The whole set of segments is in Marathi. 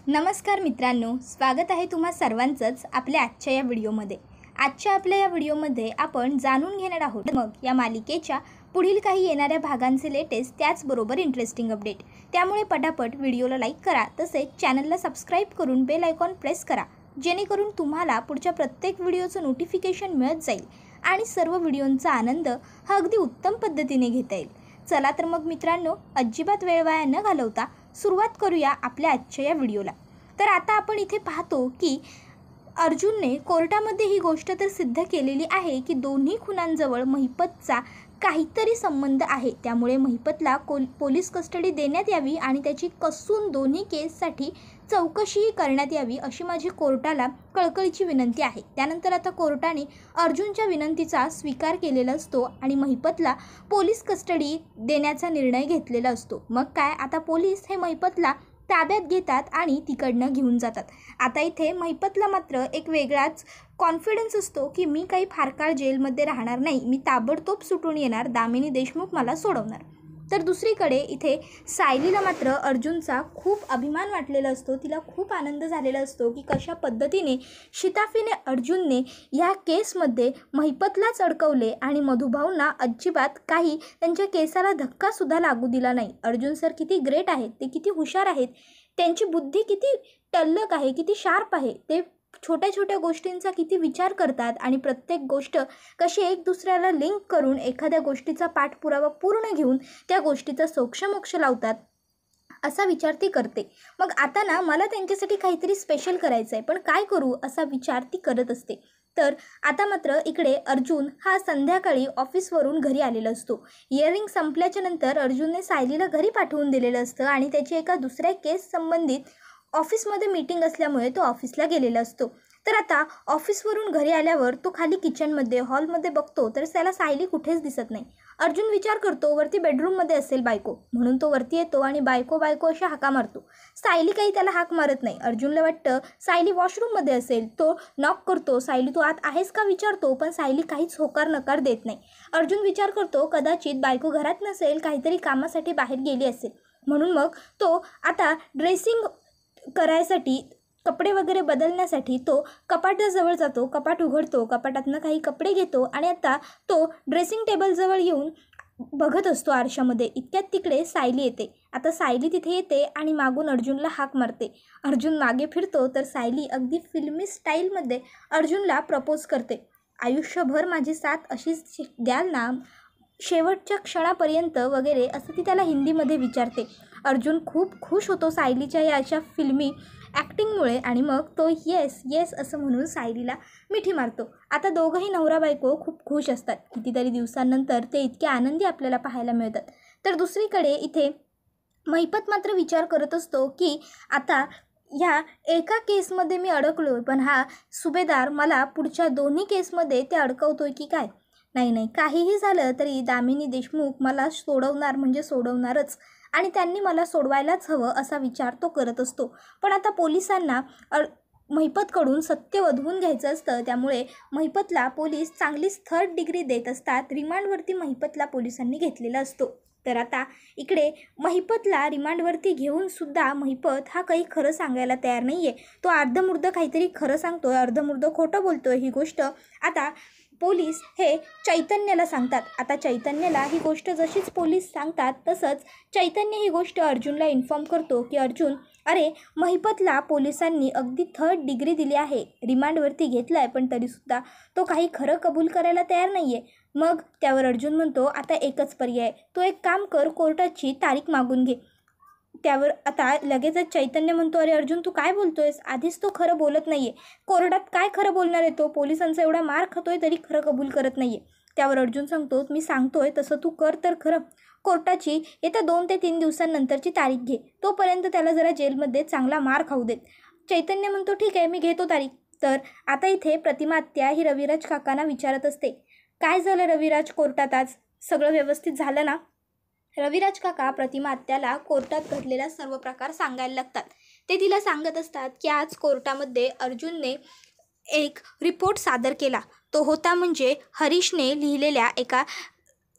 नमस्कार मित्रांनो, स्वागत आहे तुम्हा सर्वांचंच आपल्या आजच्या या व्हिडिओमध्ये। आजच्या आपल्या या व्हिडिओमध्ये आपण जाणून घेणार आहोत मग या मालिकेच्या पुढील काही येणाऱ्या भागांचे लेटेस्ट त्याचबरोबर इंटरेस्टिंग अपडेट। त्यामुळे पटापट व्हिडिओला लाईक करा, तसेच चॅनलला सबस्क्राईब करून बेल आयकॉन प्रेस करा, जेणेकरून तुम्हाला पुढच्या प्रत्येक व्हिडिओचं नोटिफिकेशन मिळत जाईल आणि सर्व व्हिडिओंचा आनंद हा अगदी उत्तम पद्धतीने घेता येईल। चला तर मग मित्रांनो, अजिबात वेळ वाया न घालवता सुरुवात करूया आपल्या आजच्या या व्हिडिओला। तर आता आपण इथे पाहतो की अर्जुनने कोर्टामध्ये ही गोष्ट तर सिद्ध केलेली आहे की दोन्ही खुनांजवळ महिपतचा काहीतरी संबंध आहे। त्यामुळे महिपतला पोलीस कस्टडी देण्यात यावी आणि त्याची कसून दोन्ही केससाठी चौकशी करण्यात यावी अशी माझी कोर्टाला कळकळीची विनंती आहे। त्यानंतर आता कोर्टाने अर्जुनच्या विनंतीचा स्वीकार केलेला असतो आणि महिपतला पोलीस कस्टडी देण्याचा निर्णय घेतलेला असतो। मग काय, आता पोलीस हे महिपतला ताब्यात घेतात आणि तिकडनं घेऊन जातात। आता इथे महिपतला मात्र एक वेगळाच कॉन्फिडन्स असतो की मी काही फार काळ जेलमध्ये राहणार नाही, मी ताबडतोब सुटून येणार, दामिनी देशमुख मला सोडवणार। तर दुसरीकडे इथे सायलीला मात्र अर्जुनचा खूप अभिमान वाटलेला असतो, तिला खूप आनंद झालेला असतो की कशा पद्धतीने शिताफीने अर्जुनने ह्या केसमध्ये महिपतलाच अडकवले आणि मधुभाऊंना अजिबात काही त्यांच्या केसाला धक्कासुद्धा लागू दिला नाही। अर्जुन सर किती ग्रेट आहेत, ते किती हुशार आहेत, त्यांची बुद्धी किती टल्लक आहे, किती शार्प आहे, ते छोट्या छोट्या गोष्टींचा किती विचार करतात आणि प्रत्येक गोष्ट कशी एक दुसऱ्याला लिंक करून एखाद्या गोष्टीचा पाठपुरावा पूर्ण घेऊन त्या गोष्टीचा सोक्षमोक्ष लावतात असा विचार ती करते। मग आता ना मला त्यांच्यासाठी काहीतरी स्पेशल करायचं आहे, पण काय करू असा विचार ती करत असते। तर आता मात्र इकडे अर्जुन हा संध्याकाळी ऑफिसवरून घरी आलेला असतो। इयरिंग संपल्याच्या नंतर अर्जुनने सायलीला घरी पाठवून दिलेलं असतं आणि त्याची एका दुसऱ्या केस संबंधित ऑफिसमध्ये मीटिंग असल्यामुळे तो ऑफिसला गेलेला असतो। तर आता ऑफिसवरून घरी आल्यावर तो खाली किचनमध्ये हॉलमध्ये बघतो तर त्याला सायली कुठेच दिसत नाही। अर्जुन विचार करतो वरती बेडरूममध्ये असेल बायको, म्हणून तो वरती येतो आणि बायको बायको अशा हाका मारतो। सायली काही त्याला हाक मारत नाही। अर्जुनला वाटतं सायली वॉशरूममध्ये असेल, तो नॉक करतो, सायली तू आत आहेस का विचारतो, पण सायली काहीच होकार नकार देत नाही। अर्जुन विचार करतो कदाचित बायको घरात नसेल, काहीतरी कामासाठी बाहेर गेली असेल, म्हणून मग तो आता ड्रेसिंग करायसाठी कपडे वगैरे बदलण्यासाठी तो कपाटाजवळ जातो, कपाट उघडतो, कपाटातनं काही कपडे घेतो आणि आता तो ड्रेसिंग टेबलजवळ येऊन बघत असतो आरशामध्ये। इतक्यात तिकडे सायली येते। आता सायली तिथे येते आणि मागून अर्जुनला हाक मारते। अर्जुन मागे फिरतो तर सायली अगदी फिल्मी स्टाईलमध्ये अर्जुनला प्रपोज करते। आयुष्यभर माझी साथ अशीच द्याल ना, शेवटच्या क्षणापर्यंत वगैरे असं ती त्याला हिंदीमध्ये विचारते। अर्जुन खूप खुश होतो सायलीच्या या अशा फिल्मी ॲक्टिंगमुळे आणि मग तो येस येस असं म्हणून सायलीला मिठी मारतो। आता दोघंही नवरा बायको खूप खुश असतात। कितीतरी दिवसांनंतर ते इतके आनंदी आपल्याला पाहायला मिळतात। तर दुसरीकडे इथे महिपत मात्र विचार करत असतो की आता ह्या एका केसमध्ये मी अडकलो, पण हा सुभेदार मला पुढच्या दोन्ही केसमध्ये ते अडकवतोय की काय। नाही, काहीही झालं तरी दामिनी देशमुख मला सोडवणार म्हणजे सोडवणारच आणि त्यांनी मला सोडवायलाच हवं असा विचार तो करत असतो। पण आता पोलिसांना महिपतकडून सत्य वधवून घ्यायचं असतं, त्यामुळे महिपतला पोलीस चांगलीच 3rd डिग्री देत असतात। रिमांडवरती महिपतला पोलिसांनी घेतलेला असतो। तर आता इकडे महिपतला रिमांडवरती घेऊन सुद्धा महिपत हा काही खरं सांगायला तयार नाही आहे। तो अर्धमुर्ध काहीतरी खरं सांगतोय, अर्धमुर्ध खोटं बोलतोय। ही गोष्ट आता पोलीस हे चैतन्याला सांगतात। आता चैतन्याला ही गोष्ट जशीच पोलीस सांगतात तसंच चैतन्य ही गोष्ट अर्जुनला इन्फॉर्म करतो की अर्जुन, अरे महिपतला पोलिसांनी अगदी 3rd डिग्री दिली आहे, रिमांडवरती घेतला आहे, पण तरीसुद्धा तो काही खरं कबूल करायला तयार नाही आहे। मग त्यावर अर्जुन म्हणतो आता एकच पर्याय, तो एक काम कर, कोर्टाची तारीख मागून घे। त्यावर आता लगेचच चैतन्य म्हणतो, अरे अर्जुन तू काय बोलतोयस, आधीच तो खरं बोलत नाही आहे, कोर्टात काय खरं बोलणार आहे, तो पोलिसांचा एवढा मार खातोय तरी खरं कबूल करत नाही आहे। त्यावर अर्जुन सांगतो मी सांगतोय तसं तू कर तर खरं, कोर्टाची येत्या 2 ते 3 दिवसांनंतरची तारीख घे, तोपर्यंत त्याला जरा जेलमध्ये चांगला मार खाऊ देत। चैतन्य म्हणतो ठीक आहे, मी घेतो तारीख। तर आता इथे प्रतिमा आत्या ही रविराज काकांना विचारत असते, काय झालं रविराज कोर्टात आज, सगळं व्यवस्थित झालं ना। रविराज काका प्रतिमा आत्याला कोर्टात घडलेला सर्व प्रकार सांगायला लागतात। ते तिला सांगत असतात की आज कोर्टामध्ये अर्जुनने एक रिपोर्ट सादर केला, तो होता म्हणजे हरीशने लिहिलेल्या एका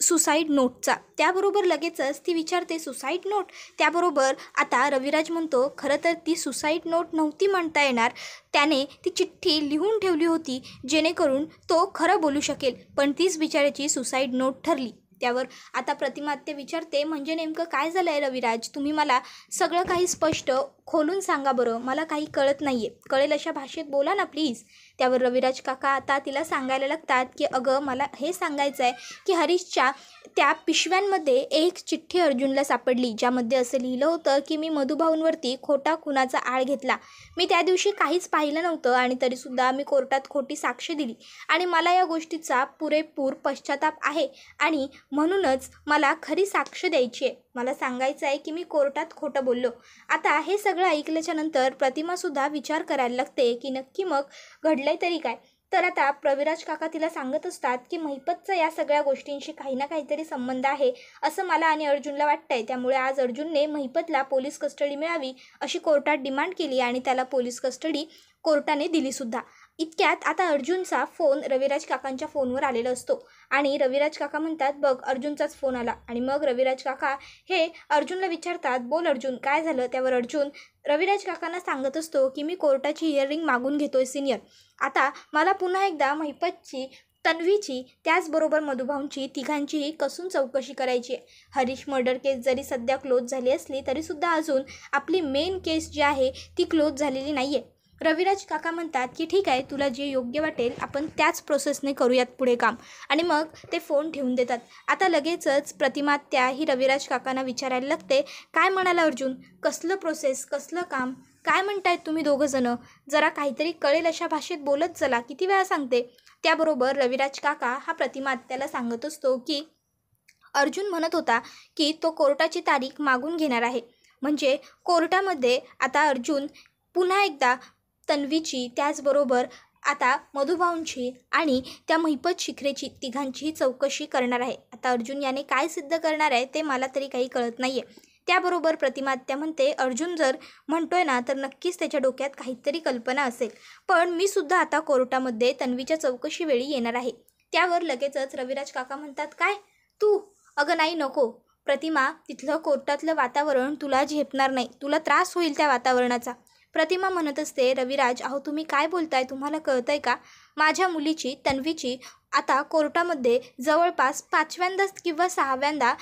सुसाईड नोटचा. त्याबरोबर लगेचच ती विचारते सुसाईड नोट. त्याबरोबर आता रविराज म्हणतो खरं तर ती सुसाईड नोट नव्हती म्हणता येणार, त्याने ती चिठ्ठी लिहून ठेवली होती जेणेकरून तो खरं बोलू शकेल, पण तीच बिचाऱ्याची सुसाईड नोट ठरली. त्यावर आता प्रतिमा ते विचारते म्हणजे नेमकं काय झालं आहे रविराज, तुम्ही मला सगळं काही स्पष्ट खोलून सांगा बरं, मला काही कळत नाही आहे, कळेल अशा भाषेत बोला ना प्लीज. त्यावर रविराज काका आता तिला सांगायला लागतात की अगं मला हे सांगायचं आहे की हरीशच्या त्या पिशव्यांमध्ये एक चिठ्ठी अर्जुनला सापडली ज्यामध्ये असं लिहिलं होतं की मी मधुभाऊंवरती खोटा खुनाचा आळ घेतला. मी त्या दिवशी काहीच पाहिलं नव्हतं आणि तरीसुद्धा मी कोर्टात खोटी साक्ष दिली आणि मला या गोष्टीचा पुरेपूर पश्चाताप आहे आणि म्हणूनच मला खरी साक्ष द्यायची आहे. मला सांगायचं आहे की मी कोर्टात खोटं बोललो. आता हे सगळं ऐकल्याच्या नंतर प्रतिमासुद्धा विचार करायला लागते की नक्की मग घडलंय तरी काय. तर आता रविराज काका तिला सांगत असतात की महिपतचा या सगळ्या गोष्टींशी काही ना काहीतरी संबंध आहे असं मला आणि अर्जुनला वाटतंय. त्यामुळे आज अर्जुनने महिपतला पोलीस कस्टडी मिळावी अशी कोर्टात डिमांड केली आणि त्याला पोलीस कस्टडी कोर्टाने दिलीसुद्धा. इतक्यात आता अर्जुनचा फोन रविराज काकांच्या फोनवर आलेला असतो आणि रविराज काका म्हणतात बघ अर्जुनचाच फोन आला. आणि मग रविराज काका हे अर्जुनला विचारतात बोल अर्जुन काय झालं. त्यावर अर्जुन रविराज काकांना सांगत असतो की मी कोर्टाची हिअरिंग मागून घेतोय सिनियर. आता मला पुन्हा एकदा महिपतची, तन्वीची, त्याचबरोबर मधुभाऊंची तिघांचीही कसून चौकशी करायची आहे. हरीश मर्डर केस जरी सध्या क्लोज झाली असली तरीसुद्धा अजून आपली मेन केस जी आहे ती क्लोज झालेली नाही आहे. रविराज काका म्हणतात की ठीक आहे तुला जे योग्य वाटेल आपण त्याच प्रोसेसने करूयात पुढे काम. आणि मग ते फोन ठेवून देतात. आता लगेचच प्रतिमा ही रविराज काकांना विचारायला लागते काय म्हणाला अर्जुन, कसलं प्रोसेस, कसलं काम, काय म्हणतायत तुम्ही दोघंजणं, जरा काहीतरी कळेल अशा भाषेत बोलत चला, किती वेळा सांगते. त्याबरोबर रविराज काका हा प्रतिमा त्याला सांगत असतो की अर्जुन म्हणत होता की तो कोर्टाची तारीख मागून घेणार आहे. म्हणजे कोर्टामध्ये आता अर्जुन पुन्हा एकदा तन्वीची, त्याचबरोबर आता मधुभाऊंची आणि त्या महिपत शिखरेची तिघांचीही चौकशी करणार आहे. आता अर्जुन याने काय सिद्ध करणार आहे ते मला तरी काही कळत नाही आहे. त्याबरोबर प्रतिमा म्हणते अर्जुन जर म्हणतोय ना तर नक्कीच त्याच्या डोक्यात काहीतरी कल्पना असेल, पण मी सुद्धा आता कोर्टामध्ये तन्वीच्या चौकशीवेळी येणार आहे. त्यावर लगेचच रविराज काका म्हणतात काय तू, अगं नाही नको प्रतिमा, तिथलं कोर्टातलं वातावरण तुला झेपणार नाही, तुला त्रास होईल त्या वातावरणाचा. प्रतिमा म्हणत असते रविराज अहो तुम्ही काय बोलताय, तुम्हाला कळतंय का, माझ्या मुलीची तन्वीची आता कोर्टामध्ये जवळपास 5व्यांदा किंवा 6व्यांदा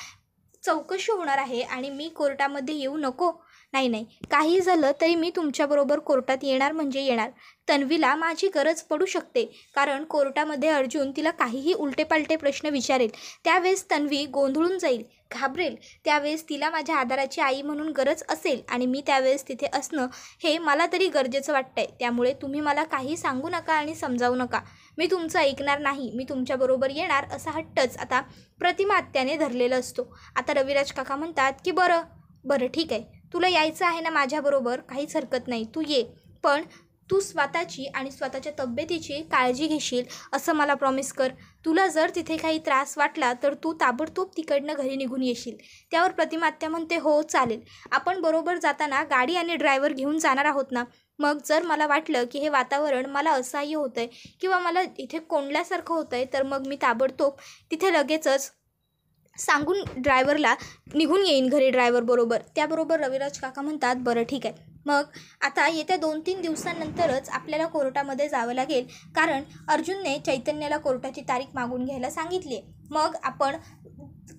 चौकशी होणार आहे आणि मी कोर्टामध्ये येऊ नको. नाही काही झालं तरी मी तुमच्याबरोबर कोर्टात येणार म्हणजे येणार. तन्वीला माझी गरज पडू शकते कारण कोर्टामध्ये अर्जुन तिला काहीही उलटेपालटे प्रश्न विचारेल, त्यावेळेस तन्वी गोंधळून जाईल, घाबरेल, त्यावेळेस तिला माझ्या आधाराची आई म्हणून गरज असेल आणि मी त्यावेळेस तिथे असणं हे मला तरी गरजेचं वाटतंय. त्यामुळे तुम्ही मला काही सांगू नका आणि समजावू नका, मी तुमचं ऐकणार नाही, मी तुमच्याबरोबर येणार असा हट्टच आता प्रतिमा आत्याने धरलेला असतो. आता रविराज काका म्हणतात की बरं ठीक आहे, तुला यायचं आहे ना माझ्याबरोबर, काहीच हरकत नाही, तू ये, पण तू स्वतःची आणि स्वतःच्या तब्येतीची काळजी घेशील असं मला प्रॉमिस कर. तुला जर तिथे काही त्रास वाटला तर तू ताबडतोब तिकडनं घरी निघून येशील. त्यावर प्रतिमा आत्या म्हणते हो चालेल, आपण बरोबर जाताना गाडी आणि ड्रायव्हर घेऊन जाणार आहोत ना, मग जर मला वाटलं की हे वातावरण मला असह्य होतं आहे किंवा मला इथे कोंडल्यासारखं होतं आहे तर मग मी ताबडतोब तिथे लगेचच सांगून ड्रायव्हरला निघून येईन घरी ड्रायव्हरबरोबर. त्याबरोबर रविराज काका म्हणतात बरं ठीक आहे. मग आता येत्या 2-3 दिवसांनंतरच आपल्याला कोर्टामध्ये जावं लागेल कारण अर्जुनने चैतन्याला कोर्टाची तारीख मागून घ्यायला सांगितली आहे. मग आपण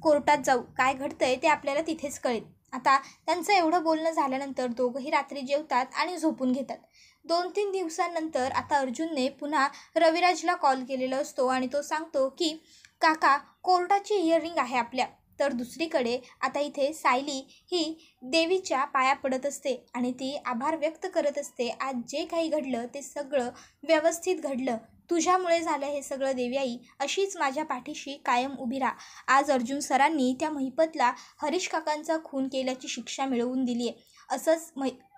कोर्टात जाऊ, काय घडतंय ते आपल्याला तिथेच कळेल. आता त्यांचं एवढं बोलणं झाल्यानंतर दोघंही रात्री जेवतात आणि झोपून घेतात. 2-3 दिवसांनंतर आता अर्जुनने पुन्हा रविराजला कॉल केलेला असतो आणि तो सांगतो की काका कोर्टाची हिअरिंग आहे आपल्या. तर दुसरीकडे आता इथे सायली ही देवीच्या पाया पडत असते आणि ती आभार व्यक्त करत असते, आज जे काही घडलं ते सगळं व्यवस्थित घडलं, तुझ्यामुळे झालं हे सगळं देवी आई, अशीच माझ्या पाठीशी कायम उभी राहा. आज अर्जुन सरांनी त्या महिपतला हरीश काकांचा खून केल्याची शिक्षा मिळवून दिली आहे. असंच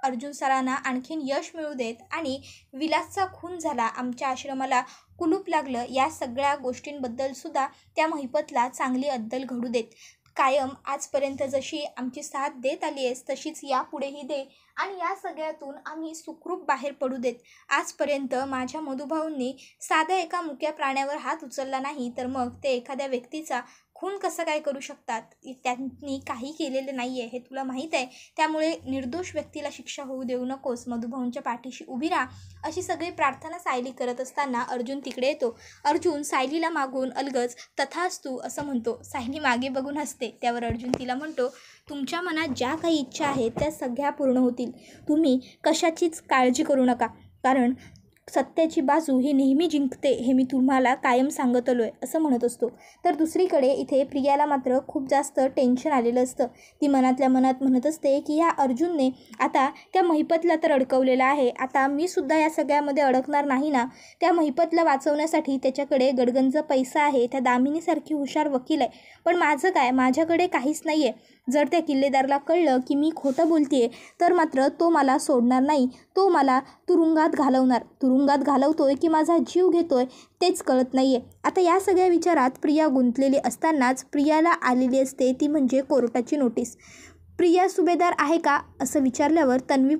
अर्जुन सरांना आणखीन यश मिळू देत आणि विलासचा खून झाला, आमच्या आश्रमाला कुलूप लागलं, या सगळ्या गोष्टींबद्दलसुद्धा त्या महिपतला चांगली अद्दल घडू देत. कायम आजपर्यंत जशी आमची साथ देत आली आहेस तशीच यापुढेही दे आणि या सगळ्यातून आम्ही सुखरूप बाहेर पडू देत. आजपर्यंत माझ्या मधुभाऊंनी साध्या एका मुक्या प्राण्यावर हात उचलला नाही तर मग ते एखाद्या व्यक्तीचा खून कसं काय करू शकतात? त्यांनी काही केलेलं नाही आहे हे तुला माहीत आहे, त्यामुळे निर्दोष व्यक्तीला शिक्षा होऊ देऊ नकोस, मधुभाऊंच्या पाठीशी उभी राहा, अशी सगळी प्रार्थना सायली करत असताना अर्जुन तिकडे येतो. अर्जुन सायलीला मागून अलगद तथास्तु असं म्हणतो. सायली मागे बघून हसते. त्यावर अर्जुन तिला म्हणतो, तुमच्या मनात ज्या काही इच्छा आहेत त्या सगळ्या पूर्ण होतील. तुम्ही कशाचीच काळजी करू नका, कारण सत्याची बाजू ही नेहमी जिंकते हे मी तुम्हाला कायम सांगत आलो आहे, असं म्हणत असतो. तर दुसरीकडे इथे प्रियाला मात्र खूप जास्त टेन्शन आलेलं असतं. ती मनातल्या मनात म्हणत असते की ह्या अर्जुनने आता त्या महिपतला तर अडकवलेला आहे, आता मी सुद्धा या सगळ्यामध्ये अडकणार नाही ना. त्या महिपतला वाचवण्यासाठी त्याच्याकडे गडगंज पैसा आहे, त्या दामिनीसारखी हुशार वकील आहे, पण माझं काय, माझ्याकडे काहीच नाही आहे. जर त्या किल्लेदारला कळलं की मी खोटं बोलते तर मात्र तो मला सोडणार नाही, तो मला तुरुंगात घालवणार. तुरुंगात घालवतोय की माझा जीव घेतोय तेच कळत नाही आहे. आता या सगळ्या विचारात प्रिया गुंतलेली असतानाच प्रियाला आलेली असते ती म्हणजे कोर्टाची नोटीस. प्रिया सुभेदार आहे का असं विचारल्यावर, तन्वी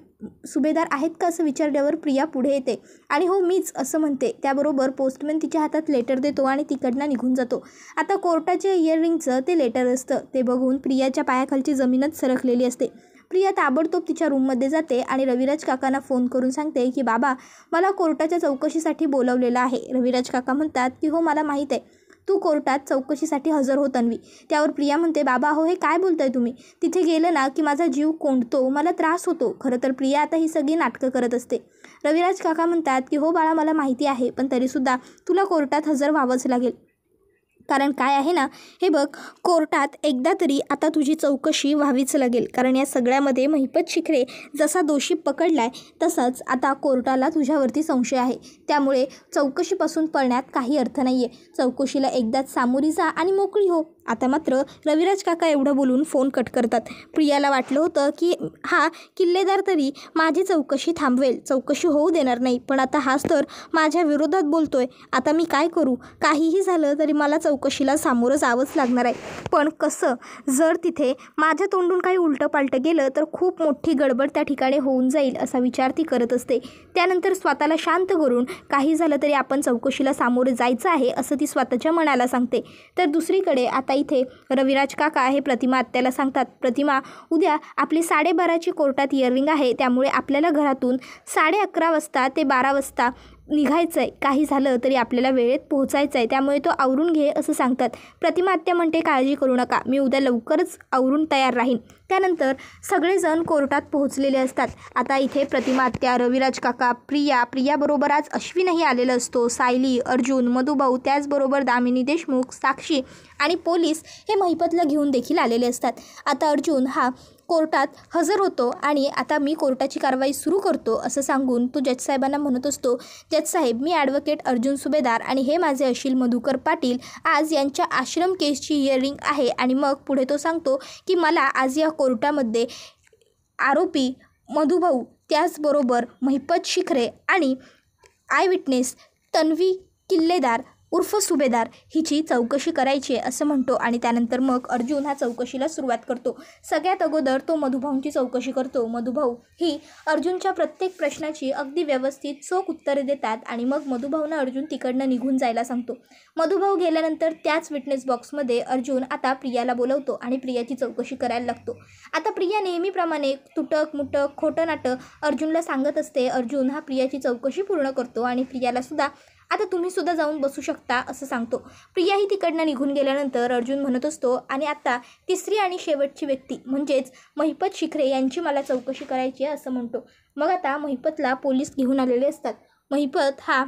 सुभेदार आहेत का असं विचारल्यावर प्रिया पुढे येते आणि हो मीच असं म्हणते. त्याबरोबर पोस्टमॅन तिच्या हातात लेटर देतो आणि तिकडनं निघून जातो. आता कोर्टाच्या इयरिंगचं ते लेटर असतं. ते बघून प्रियाच्या पायाखालची जमीनच सरकलेली असते. प्रिया ताबडतोब तिच्या रूममध्ये जाते आणि रविराज काकांना फोन करून सांगते की बाबा, मला कोर्टाच्या चौकशीसाठी बोलवलेलं आहे. रविराज काका म्हणतात की हो मला माहीत आहे, तू कोर्टात चौकशीसाठी हजर हो तन्वी. त्यावर प्रिया म्हणते, बाबा हो हे काय बोलताय तुम्ही, तिथे गेलं ना की माझा जीव कोंडतो, मला त्रास होतो. खरं तर प्रिया आता ही सगळी नाटकं करत असते. रविराज काका म्हणतात की हो बाळा मला माहिती आहे, पण तरीसुद्धा तुला कोर्टात हजर व्हावंच लागेल. कारण काय आहे ना, हे बघ, कोर्टात एकदा तरी आता तुझी चौकशी व्हावीच लागेल, कारण या सगळ्यामध्ये महिपत शिखरे जसा दोषी पकडलाय तसंच आता कोर्टाला तुझ्यावरती संशय आहे. त्यामुळे चौकशीपासून पळण्यात काही अर्थ नाही आहे. चौकशीला एकदाच सामोरी जा आणि मोकळी हो. आता मात्र रविराज काका एवढं बोलून फोन कट करतात. प्रियाला वाटलं होतं की हा किल्लेदार तरी माझी चौकशी थांबवेल, चौकशी होऊ देणार नाही, पण आता हाच तर माझ्या विरोधात बोलतोय. आता मी काय करू, काहीही झालं तरी मला चौकशीला सामोरं जावंच लागणार आहे. पण कसं, जर तिथे माझ्या तोंडून काही उलटं पालटं गेलं तर खूप मोठी गडबड त्या ठिकाणी होऊन जाईल असा विचार ती करत असते. त्यानंतर स्वतःला शांत करून काही झालं तरी आपण चौकशीला सामोरं जायचं आहे असं ती स्वतःच्या मनाला सांगते. तर दुसरीकडे आता इथे रविराज काका हे प्रतिमा आत्याला सांगतात, प्रतिमा उद्या आपली 12:30ची कोर्टात इयरिंग आहे, त्यामुळे आपल्याला घरातून 11:30 वाजता ते 12 वाजता निघायचं आहे. काही झालं तरी आपल्याला वेळेत पोहोचायचं आहे, त्यामुळे तो आवरून घे असं सांगतात. प्रतिमा आत्या म्हणते, काळजी करू नका, मी उद्या लवकरच आवरून तयार राहीन. त्यानंतर सगळेजण कोर्टात पोहोचलेले असतात. आता इथे प्रतिमा आत्या, रविराज काका, प्रियाबरोबर आज अश्विनही आलेलं असतो, सायली, अर्जुन, मधुभाऊ, त्याचबरोबर दामिनी देशमुख, साक्षी आणि पोलीस हे महिपतला घेऊन देखील आलेले असतात. आता अर्जुन हा कोर्टात हजर होतो आणि आता मी कोर्टाची कारवाई सुरू करतो असं सांगून तो जज साहेबांना म्हणत असतो, जज साहेब मी ॲडव्होकेट अर्जुन सुभेदार आणि हे माझे अशील मधुकर पाटील, आज यांच्या आश्रम केसची हिअरिंग आहे. आणि मग पुढे तो सांगतो की मला आज या कोर्टामध्ये आरोपी मधुभाऊ, त्याचबरोबर महिपत शिखरे आणि आय विटनेस तन्वी किल्लेदार उर्फ सुभेदार हिची चौकशी करायची आहे असं म्हणतो. आणि त्यानंतर मग अर्जुन हा चौकशीला सुरुवात करतो. सगळ्यात अगोदर तो मधुभाऊंची चौकशी करतो. मधुभाऊ ही अर्जुनच्या प्रत्येक प्रश्नाची अगदी व्यवस्थित चोख उत्तरे देतात आणि मग मधुभाऊंना अर्जुन तिकडनं निघून जायला सांगतो. मधुभाऊ गेल्यानंतर त्याच विटनेस बॉक्समध्ये अर्जुन आता प्रियाला बोलवतो आणि प्रियाची चौकशी करायला लागतो. आता प्रिया नेहमीप्रमाणे तुटक मुटक खोटं नाटं अर्जुनला सांगत असते. अर्जुन हा प्रियाची चौकशी पूर्ण करतो आणि प्रियालासुद्धा आता तुम्हीसुद्धा जाऊन बसू शकता असं सांगतो. प्रियाही तिकडनं निघून गेल्यानंतर अर्जुन म्हणत असतो, आणि आता तिसरी आणि शेवटची व्यक्ती म्हणजेच महिपत शिखरे यांची मला चौकशी करायची आहे असं म्हणतो. मग आता महिपतला पोलीस घेऊन आलेले असतात. महिपत हा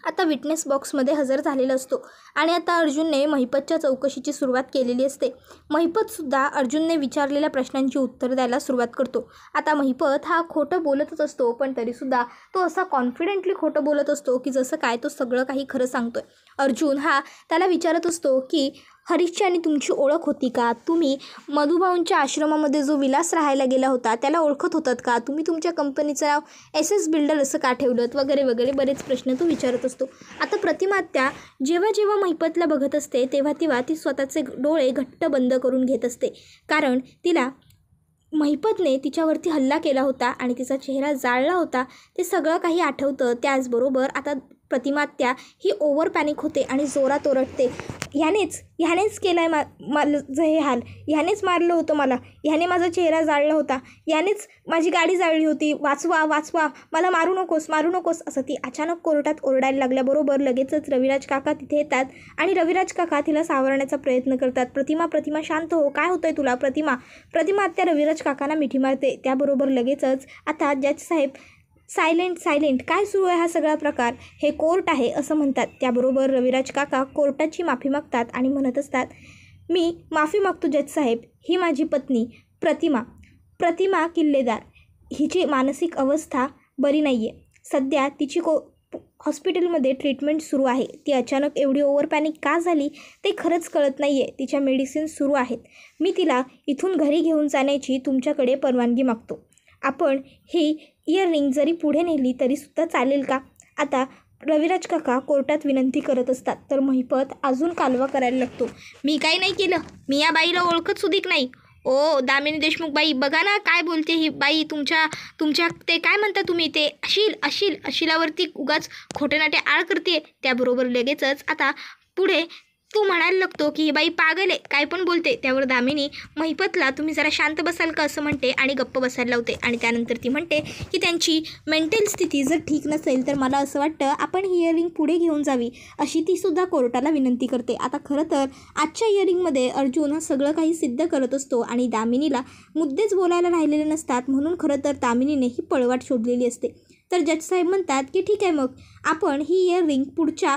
आता विटनेस बॉक्समध्ये हजर झालेला असतो आणि आता अर्जुनने महिपतच्या चौकशीची सुरुवात केलेली असते. महिपतसुद्धा अर्जुनने विचारलेल्या प्रश्नांची उत्तर द्यायला सुरुवात करतो. आता महिपत हा खोटं बोलतच असतो, पण तरीसुद्धा तो असा कॉन्फिडेंटली खोटं बोलत असतो की जसं काय तो सगळं काही खरं सांगतोय. अर्जुन हा त्याला विचारत असतो की हरीशची आणि तुमची ओळख होती का, तुम्ही मधुभाऊंच्या आश्रमामध्ये जो विलास राहायला गेला होता त्याला ओळखत होतात का, तुम्ही तुमच्या कंपनीचं नाव SS बिल्डर असं का ठेवलं, वगैरे वगैरे बरेच प्रश्न तो विचारत असतो. आता प्रतिमा आत्या जेव्हा जेव्हा महिपतला बघत असते तेव्हा ती स्वतःचे डोळे घट्ट बंद करून घेत असते, कारण तिला महिपतने तिच्यावरती हल्ला केला होता आणि तिचा चेहरा जाळला होता ते सगळं काही आठवतं. त्याचबरोबर आता प्रतिमात्या ही ओव्हर पॅनिक होते आणि जोरात ओरडते, ह्यानेच केलं आहे माझं हे हाल, ह्यानेच मारलं होतं मला, ह्याने माझा चेहरा जाळला होता, यानेच माझी गाडी जाळली होती, वाचवा मला मारू नकोस असं ती अचानक कोर्टात ओरडायला लागल्याबरोबर लगेचच रविराज काका तिथे येतात आणि रविराज काका तिला सावरण्याचा प्रयत्न करतात. प्रतिमा शांत हो, काय होतंय तुला? प्रतिमा आत्या रविराज काकांना मिठी मारते. त्याबरोबर लगेचच आता जज साहेब सायलेंट काय सुरू आहे हा सगळा प्रकार? हे कोर्ट आहे असं म्हणतात. त्याबरोबर रविराज काका कोर्टाची माफी मागतात आणि म्हणत असतात, मी माफी मागतो जज साहेब, ही माझी पत्नी प्रतिमा किल्लेदार, हिची मानसिक अवस्था बरी नाही आहे. सध्या तिची हॉस्पिटलमध्ये ट्रीटमेंट सुरू आहे. ती अचानक एवढी ओव्हर पॅनिक का झाली ते खरंच कळत नाही आहे. तिच्या मेडिसिन्स सुरू आहेत. मी तिला इथून घरी घेऊन जाण्याची तुमच्याकडे परवानगी मागतो. आपण ही इयररिंग जरी पुढे नेली तरीसुद्धा चालेल का? आता रविराज काका कोर्टात विनंती करत असतात तर महिपत अजून कालवा करायला लागतो. मी काही नाही केलं, मी या बाईला ओळखत सुद्धा नाही. ओ दामिनी देशमुख बाई, बघा ना काय बोलते ही बाई, तुमच्या ते काय म्हणता तुम्ही, ते अशिलावरती उगाच खोटेनाटे आळ करते. त्याबरोबर लगेचच आता पुढे तू म्हणायला लागतो की ही बाई पागल आहे, काय पण बोलते. त्यावर दामिनी महिपतला तुम्ही जरा शांत बसाल का असं म्हणते आणि गप्प बसायला लावते. आणि त्यानंतर ती म्हणते की त्यांची मेंटल स्थिती जर ठीक नसेल तर मला असं वाटतं आपण ही इयरिंग पुढे घेऊन जावी, अशी ती सुद्धा कोर्टाला विनंती करते. आता खरं तर आजच्या इयरिंगमध्ये अर्जुन हा सगळं काही सिद्ध करत असतो आणि दामिनीला मुद्देच बोलायला राहिलेले नसतात, म्हणून खरं तर दामिनीने ही पळवाट शोधलेली असते. तर जज साहेब म्हणतात की ठीक आहे, मग आपण ही इयरिंग पुढच्या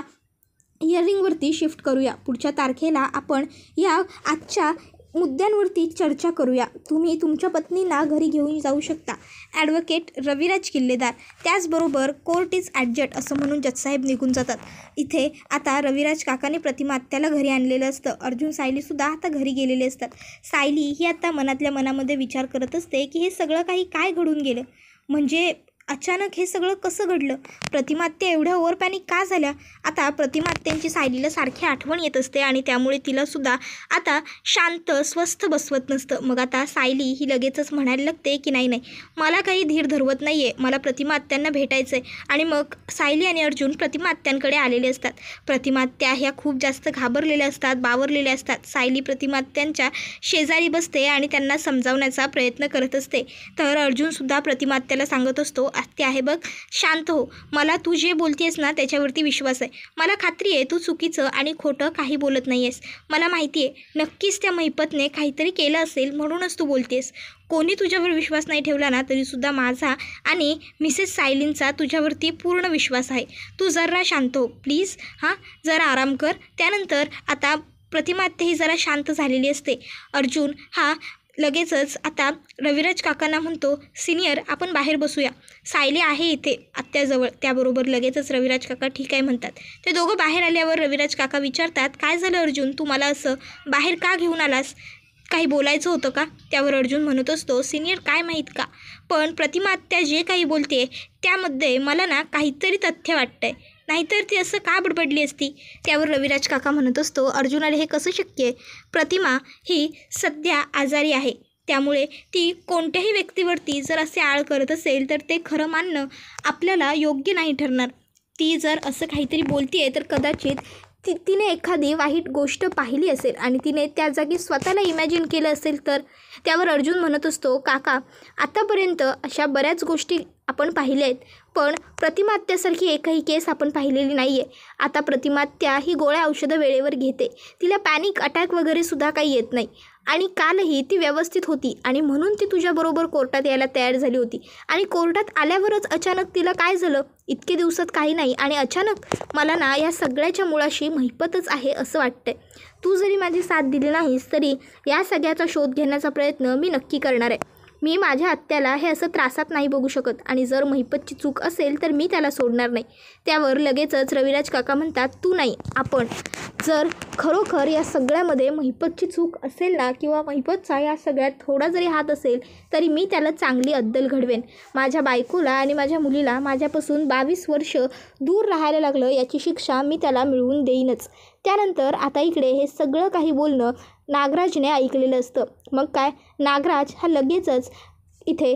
इयरिंगवरती शिफ्ट करूया. पुढच्या तारखेला आपण या आजच्या मुद्द्यांवरती चर्चा करूया. तुम्ही तुमच्या पत्नीला घरी घेऊन जाऊ शकता. ॲडव्होकेट रविराज किल्लेदार. त्याचबरोबर कोर्ट इज ॲडजट असं म्हणून जजसाहेब निघून जातात. इथे आता रविराज काकाने प्रतिमा आत्याला घरी आणलेलं असतं. अर्जुन सायलीसुद्धा आता घरी गेलेले असतात. सायली ही आता मनातल्या मनामध्ये विचार करत असते की हे सगळं काही काय घडून गेलं, म्हणजे अचानक हे सगळं कसं घडलं? प्रतिमा आत्या एवढ्या ओव्हर पॅनिक का झाल्या? आता प्रतिमा आत्यांची सायलीला सारखी आठवण येत असते आणि त्यामुळे तिलासुद्धा आता शांत स्वस्थ बसवत नसतं. मग आता सायली ही लगेचच म्हणायला लागते की नाही मला काही धीर धरवत नाही आहे, मला प्रतिमा आत्यांना भेटायचं आहे. आणि मग सायली आणि अर्जुन प्रतिमा आत्यांकडे आलेले असतात. प्रतिमा आत्या ह्या खूप जास्त घाबरलेल्या असतात, बावरलेल्या असतात. सायली प्रतिमा आत्यांच्या शेजारी बसते आणि त्यांना समजावण्याचा प्रयत्न करत असते. तर अर्जुनसुद्धा प्रतिमा आत्याला सांगत असतो, आत्या आहे बघ, शांत हो, मला तू जे बोलतेस ना त्याच्यावरती विश्वास आहे. मला खात्री आहे तू चुकीचं आणि खोटं काही बोलत नाही आहेस. मला माहिती आहे नक्कीच त्या महिपतने काहीतरी केलं असेल म्हणूनच तू बोलतेस. कोणी तुझ्यावर विश्वास नाही ठेवला ना तरीसुद्धा माझा आणि मिसेस सायलींचा तुझ्यावरती पूर्ण विश्वास आहे. तू जरा शांत हो प्लीज, जरा आराम कर. त्यानंतर आता प्रतिमा आत्या ही जरा शांत झालेली असते. अर्जुन हा लगेचच आता रविराज काकांना म्हणतो, सिनियर आपण बाहेर बसूया, सायली आहे इथे आत्याजवळ. त्याबरोबर लगेचच रविराज काका ठीक आहे म्हणतात. ते दोघं बाहेर आल्यावर रविराज काका विचारतात, काय झालं अर्जुन, तू मला असं बाहेर का घेऊन आलास, काही बोलायचं होतं का? त्यावर अर्जुन म्हणत असतो, सिनियर काय माहीत का, पण प्रतिमा आत्या जे काही बोलते त्यामध्ये मला ना काहीतरी तथ्य वाटतंय, नाहीतर ती असं का बडबडली असती. त्यावर रविराज काका म्हणत असतो, अर्जुनाला हे कसं शक्य आहे? प्रतिमा ही सध्या आजारी आहे, त्यामुळे ती कोणत्याही व्यक्तीवरती जर असे आळ करत असेल तर ते खरं मानणं आपल्याला योग्य नाही ठरणार. ती जर असं काहीतरी बोलते आहे तर कदाचित तिने एखादी वाईट गोष्ट पाहिली असेल आणि तिने त्या जागी स्वतःला इमॅजिन केलं असेल तर. त्यावर अर्जुन म्हणत असतो, काका आतापर्यंत अशा बऱ्याच गोष्टी आपण पाहिल्या आहेत, पण प्रतिमा आत्यासारखी एकही केस आपण पाहिलेली नाही आहे. आता प्रतिमा आत्या ही गोळ्या औषधं वेळेवर घेते, तिला पॅनिक अटॅक वगैरे सुद्धा काही येत नाही आणि कालही ती व्यवस्थित होती आणि म्हणून ती तुझ्याबरोबर कोर्टात यायला तयार झाली होती. आणि कोर्टात आल्यावरच अचानक तिला काय झालं, इतके दिवसात काही नाही आणि अचानक मला ना या सगळ्याच्या मुळाशी महिपतच आहे असं वाटतंय. तू जरी माझी साथ दिली नाहीस तरी या सगळ्याचा शोध घेण्याचा प्रयत्न मी नक्की करणार आहे. मी माझ्या आत्याला हे असं त्रासात नाही बघू शकत आणि जर महिपतची चूक असेल तर मी त्याला सोडणार नाही. त्यावर लगेचच रविराज काका म्हणतात, तू नाही आपण. जर खरोखर या सगळ्यामध्ये महिपतची चूक असेल ना किंवा महिपतचा या सगळ्यात थोडा जरी हात असेल तरी मी त्याला चांगली अद्दल घडवेन. माझ्या बायकोला आणि माझ्या मुलीला माझ्यापासून 22 वर्ष दूर राहायला लागलं याची शिक्षा मी त्याला मिळवून देईनच. त्यानंतर आता इकडे हे सगळं काही बोलणं नागराजने ऐकलेलं असतं. मग काय, नागराज हा लगेचच इथे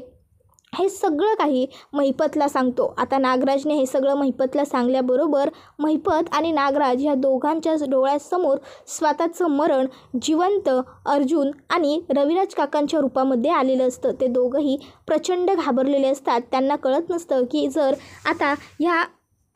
हे सगळं काही महिपतला सांगतो. आता नागराजने हे सगळं महिपतला सांगल्याबरोबर महिपत आणि नागराज ह्या दोघांच्या डोळ्यासमोर स्वतःचं मरण जिवंत अर्जुन आणि रविराज काकांच्या रूपामध्ये आलेलं असतं. ते दोघंही प्रचंड घाबरलेले असतात. त्यांना कळत नसतं की जर आता ह्या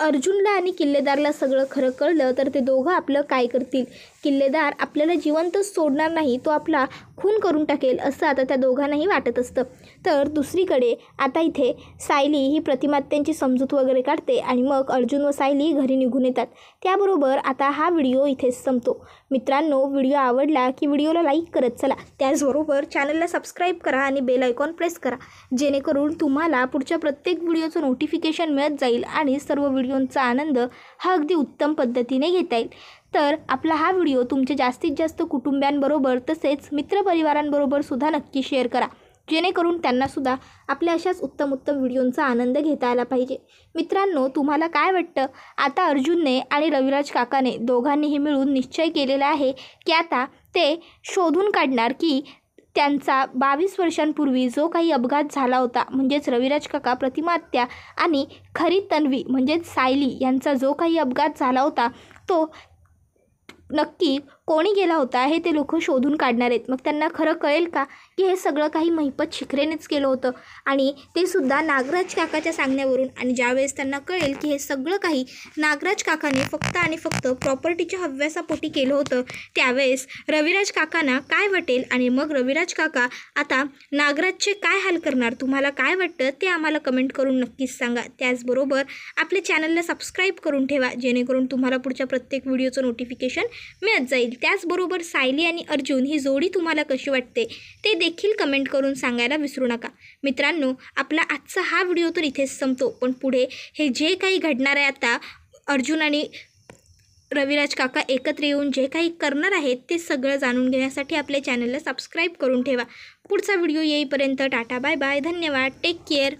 अर्जुनला आणि किल्लेदारला सगळं खरं कळलं तर ते दोघं आपलं काय करतील. किल्लेदार आपल्याला जिवंतच सोडणार नाही, तो आपला खून करून टाकेल असं आता त्या दोघांनाही वाटत असतं. तर दुसरीकडे आता इथे सायली ही प्रतिमात्यांची समजूत वगैरे काढते आणि मग अर्जुन व सायली घरी निघून येतात. त्याबरोबर आता हा व्हिडिओ इथेच संपतो. मित्रांनो, व्हिडिओ आवडला की व्हिडिओला लाईक करत चला. त्याचबरोबर चॅनलला सबस्क्राईब करा आणि बेल आयकॉन प्रेस करा, जेणेकरून तुम्हाला पुढच्या प्रत्येक व्हिडिओचं नोटिफिकेशन मिळत जाईल आणि सर्व व्हिडिओंचा आनंद हा अगदी उत्तम पद्धतीने घेता येईल. तर आपला हा व्हिडिओ तुमच्या जास्तीत जास्त कुटुंबियांबरोबर तसेच मित्रपरिवारांबरोबर सुद्धा नक्की शेअर करा, जेणेकरून त्यांनासुद्धा आपल्या अशाच उत्तम व्हिडिओंचा आनंद घेता आला पाहिजे. मित्रांनो, तुम्हाला काय वाटतं? आता अर्जुनने आणि रविराज काकाने दोघांनीही मिळून निश्चय केलेला आहे की आता ते शोधून काढणार की त्यांचा 22 वर्षांपूर्वी जो काही अपघात झाला होता, म्हणजेच रविराज काका, प्रतिमा आत्या आणि खरी तन्वी म्हणजेच सायली यांचा जो काही अपघात झाला होता तो नक्की कोणी गेला होता हे ते लोक शोधून काढणार आहेत. मग त्यांना खरं कळेल का की हे सगळं काही महिपत शिखरेनेच केलं होतं आणि ते सुद्धा नागराज काकाच्या सांगण्यावरून. आणि ज्यावेळेस त्यांना कळेल की हे सगळं काही नागराज काकाने फक्त आणि फक्त प्रॉपर्टीच्या हव्यासापोटी केलं होतं, त्यावेळेस रविराज काकांना काय वाटेल आणि मग रविराज काका आता नागराजचे काय हाल करणार? तुम्हाला काय वाटतं ते आम्हाला कमेंट करून नक्कीच सांगा. त्याचबरोबर आपल्या चॅनलला सबस्क्राईब करून ठेवा, जेणेकरून तुम्हाला पुढच्या प्रत्येक व्हिडिओचं नोटिफिकेशन मिळत जाईल. त्याचबरोबर सायली आणि अर्जुन ही जोडी तुम्हाला कशी वाटते ते देखील कमेंट करून सांगायला विसरू नका. मित्रांनो, आपला आजचा हा व्हिडिओ तर इथेच संपतो, पण पुढे हे जे काही घडणार आहे, आता अर्जुन आणि रविराज काका एकत्र येऊन जे काही करणार आहेत ते सगळं जाणून घेण्यासाठी आपल्या चॅनलला सबस्क्राईब करून ठेवा. पुढचा व्हिडिओ येईपर्यंत टाटा, बाय बाय, धन्यवाद, टेक केअर.